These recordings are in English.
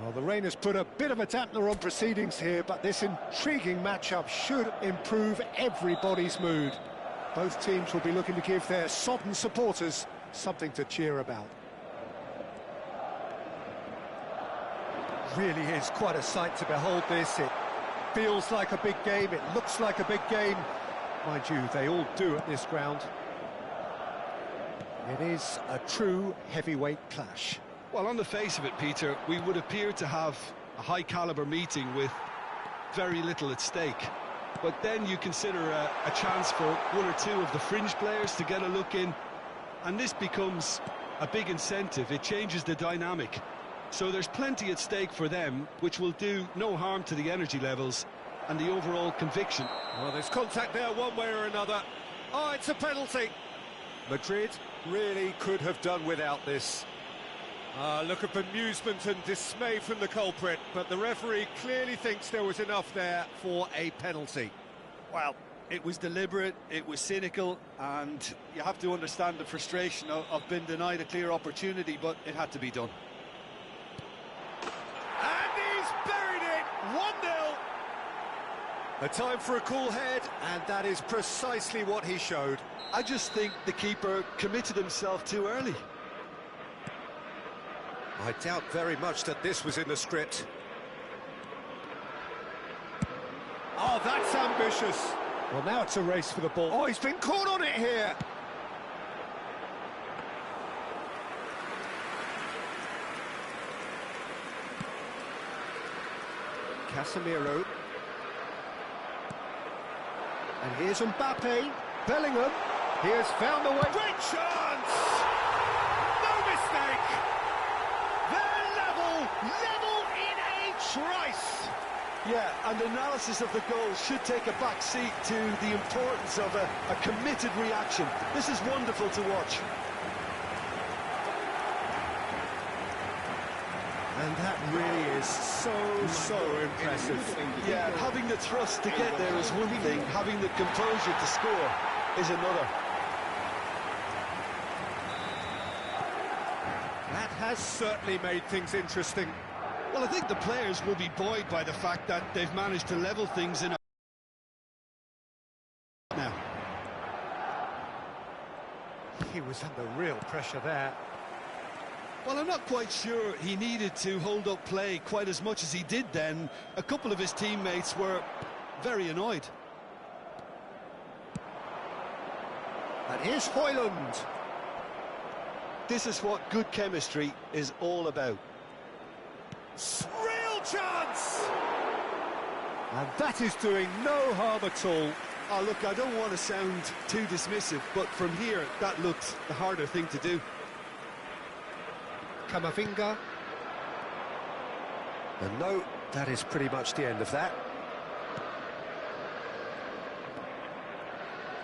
Well, the rain has put a bit of a dampener on proceedings here, but this intriguing matchup should improve everybody's mood. Both teams will be looking to give their sodden supporters something to cheer about. Really is quite a sight to behold this. It feels like a big game, it looks like a big game. Mind you, they all do at this ground. It is a true heavyweight clash. Well, on the face of it, Peter, we would appear to have a high-caliber meeting with very little at stake. But then you consider a chance for one or two of the fringe players to get a look in, and this becomes a big incentive. It changes the dynamic. So there's plenty at stake for them, which will do no harm to the energy levels and the overall conviction. Well, there's contact there one way or another. Oh, it's a penalty. Madrid really could have done without this. Look of amusement and dismay from the culprit, but the referee clearly thinks there was enough there for a penalty. Well, it was deliberate, it was cynical, and you have to understand the frustration of being denied a clear opportunity, but it had to be done. And he's buried it! 1-0! A time for a cool head, and that is precisely what he showed. I just think the keeper committed himself too early. I doubt very much that this was in the script. Oh, that's ambitious. Well, now it's a race for the ball. Oh, he's been caught on it here. Casemiro. And here's Mbappe. Bellingham. He has found the way. Great chance! No mistake! They're level in a trice! Yeah, and analysis of the goal should take a back seat to the importance of a committed reaction. This is wonderful to watch. And that really is so impressive. Yeah, having the thrust to get there is one thing, having the composure to score is another. That has certainly made things interesting. Well, I think the players will be buoyed by the fact that they've managed to level things in a... now. He was under real pressure there. Well, I'm not quite sure he needed to hold up play quite as much as he did then. A couple of his teammates were very annoyed. And here's Højlund. This is what good chemistry is all about. Real chance! And that is doing no harm at all. Oh, look, I don't want to sound too dismissive, but from here, that looked the harder thing to do. Camavinga. And no, that is pretty much the end of that.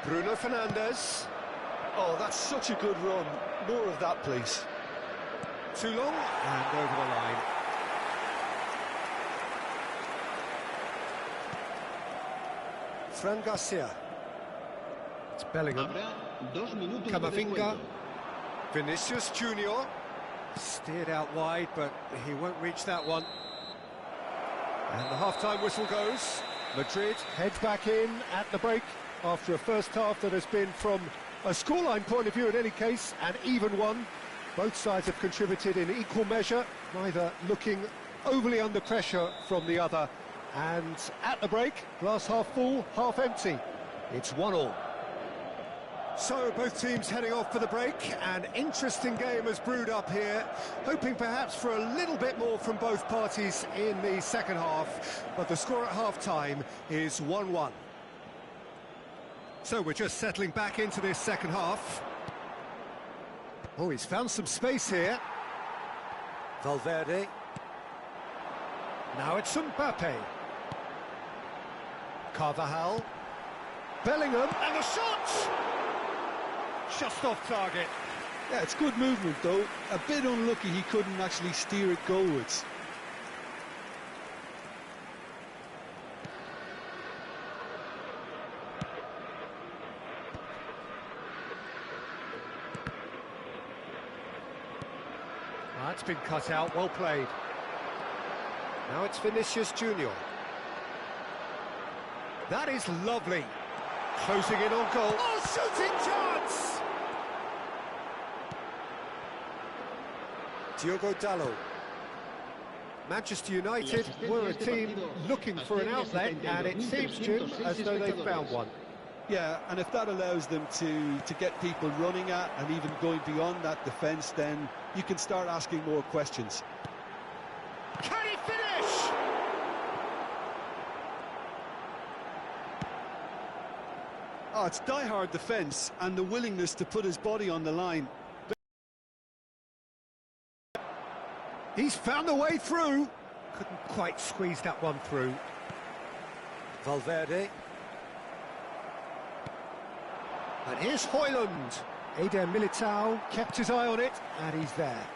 Bruno Fernandes. Oh, that's such a good run. More of that, please. Too long and over the line. Fran Garcia. It's Bellingham. Camavinga. Vinicius Junior. Steered out wide, but he won't reach that one. And the half-time whistle goes. Madrid head back in at the break after a first half that has been, from a scoreline point of view in any case, an even one. Both sides have contributed in equal measure, neither looking overly under pressure from the other. And at the break, glass half full, half empty. It's 1-1. So both teams heading off for the break. An interesting game has brewed up here, hoping perhaps for a little bit more from both parties in the second half, but the score at half-time is 1-1. So we're just settling back into this second half. Oh, he's found some space here. Valverde. Now it's Mbappe. Carvajal. Bellingham, and the shot! Just off target. Yeah, it's good movement, though. A bit unlucky he couldn't actually steer it goalwards. That's been cut out, well played. Now it's Vinicius Junior. That is lovely. Closing in on goal. Oh, shooting chance! Diogo Dalot. Manchester United were a team looking for an outlet, and it seems, Jim, as though they've found one. Yeah, and if that allows them to get people running at and even going beyond that defence, then you can start asking more questions. Can he finish? Oh, it's die-hard defence and the willingness to put his body on the line. He's found a way through. Couldn't quite squeeze that one through. Valverde. And here's Højlund. Eder Militao kept his eye on it, and he's there.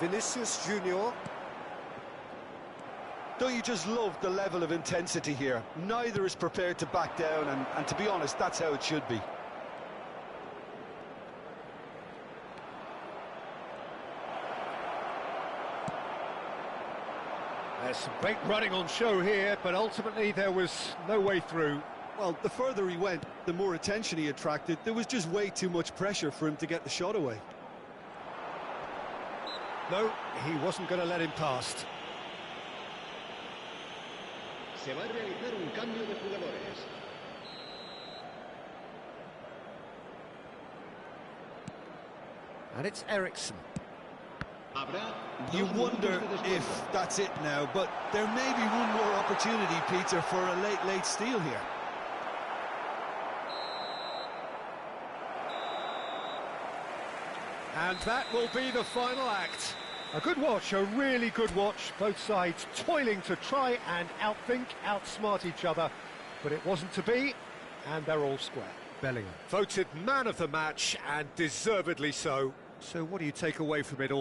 Vinicius Junior. Don't you just love the level of intensity here? Neither is prepared to back down, and to be honest, that's how it should be. There's some great running on show here, but ultimately there was no way through. Well, the further he went, the more attention he attracted. There was just way too much pressure for him to get the shot away. No, he wasn't going to let him past. Se va a realizar un cambio de jugadores. And it's Eriksen. You wonder if that's it now, but there may be one more opportunity, Peter, for a late steal here. And that will be the final act. A good watch, a really good watch. Both sides toiling to try and outthink, outsmart each other. But it wasn't to be, and they're all square. Bellingham voted man of the match, and deservedly so. So what do you take away from it all?